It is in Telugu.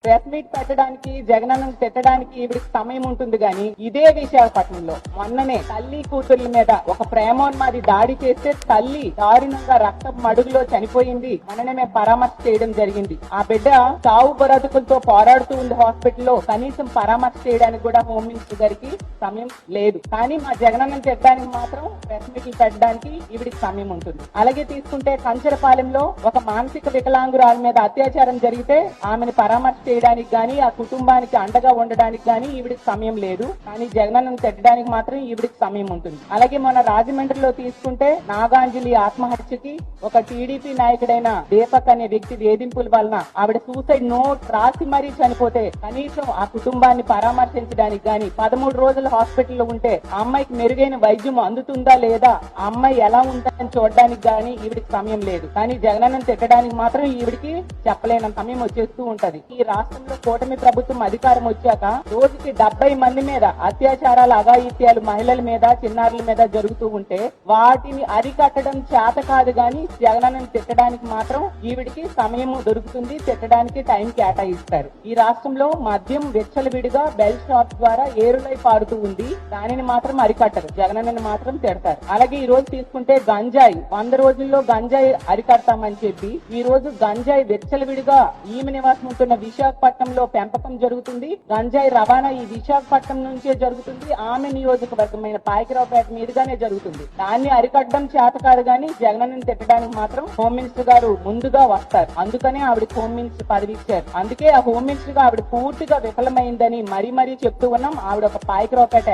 ప్రెస్ మీట్ పెట్టడానికి జగనన్నను తిట్టడానికి ఈవిడికి సమయం ఉంటుంది గాని ఇదే విశాఖపట్నంలో మొన్ననే తల్లి కూతుర్ల మీద ఒక ప్రేమోన్మాది దాడి చేస్తే తల్లి దారుణంగా రక్తం మడుగులో చనిపోయింది. మొన్ననే మేము పరామర్శ చేయడం జరిగింది. ఆ బిడ్డ చావు బ్రతుకులతో పోరాడుతూ ఉంది హాస్పిటల్లో. కనీసం పరామర్శ చేయడానికి కూడా హోమ్ మినిస్టర్ గారికి సమయం లేదు. కానీ మా జగనన్నను తిట్టడానికి మాత్రం ప్రెస్ మీట్లు పెట్టడానికి ఈవిడికి సమయం ఉంటుంది. అలాగే తీసుకుంటే కంచరపాలెంలో ఒక మానసిక వికలాంగురాల మీద అత్యాచారం జరిగితే ఆమెను పరామర్శ చేయడానికి గాని ఆ కుటుంబానికి అండగా ఉండడానికి గాని ఈవిడికి సమయం లేదు. కానీ జగనన్నను తిట్టడానికి మాత్రం ఈవిడికి సమయం ఉంటుంది. అలాగే మన రాజమండ్రిలో తీసుకుంటే నాగాంజలి ఆత్మహత్యకి ఒక టీడీపీ నాయకుడైన దీపక్ అనే వ్యక్తి వేధింపుల వలన ఆవిడ సూసైడ్ నోట్ రాసి మరీ చనిపోతే కనీసం ఆ కుటుంబాన్ని పరామర్శించడానికి గాని 13 రోజులు హాస్పిటల్లో ఉంటే ఆ అమ్మాయికి మెరుగైన వైద్యం అందుతుందా లేదా, ఆ అమ్మాయి ఎలా ఉంటుందని చూడడానికి గాని ఈవిడికి సమయం లేదు. కానీ జగనన్నను తిట్టడానికి మాత్రం ఈవిడికి చెప్పలేనంత సమయం వచ్చేస్తూ ఉంటది. ఈ రాష్ట్రంలో కూటమి ప్రభుత్వం అధికారం వచ్చాక రోజుకి 70 మంది మీద అత్యాచారాలు అఘాయిత్యాలు మహిళల మీద చిన్నారుల మీద జరుగుతూ ఉంటే వాటిని అరికట్టడం చేత కాదు గాని జగనన్నను తిట్టడానికి మాత్రం ఈవిడికి సమయం దొరుకుతుంది. తిట్టడానికి టైం కేటాయిస్తారు. ఈ రాష్ట్రంలో మద్యం విచ్చలవిడిగా బెల్ షాప్ ద్వారా ఏరులై పారుతూ ఉంది. దానిని మాత్రం అరికట్టరు, జగనన్నను మాత్రం తిడతారు. అలాగే ఈ రోజు తీసుకుంటే గంజాయి 100 రోజుల్లో గంజాయి అరికడతామని చెప్పి ఈ రోజు గంజాయి విచ్చలవిడిగా ఈమె నివాసం ఉంటున్న విశాఖపట్నంలో పెంపకం జరుగుతుంది. గంజాయి రవాణా ఈ విశాఖపట్నం నుంచే జరుగుతుంది. ఆమె నియోజకవర్గమైన పాయకరావుపేట మీదుగానే జరుగుతుంది. దాన్ని అరికట్టడం చేత కాదు గాని జగనన్నను తిట్టడానికి మాత్రం హోమ్ మినిస్టర్ గారు ముందుగా వస్తారు. అందుకనే ఆవిడ హోమ్ మినిస్టర్ పదవి ఇచ్చారు. అందుకే ఆ హోమ్ మినిస్టర్ గా ఆవిడ పూర్తిగా విఫలమైందని మరీ చెప్తూ ఉన్నాం. ఆవిడ ఒక పాయకరావుపేట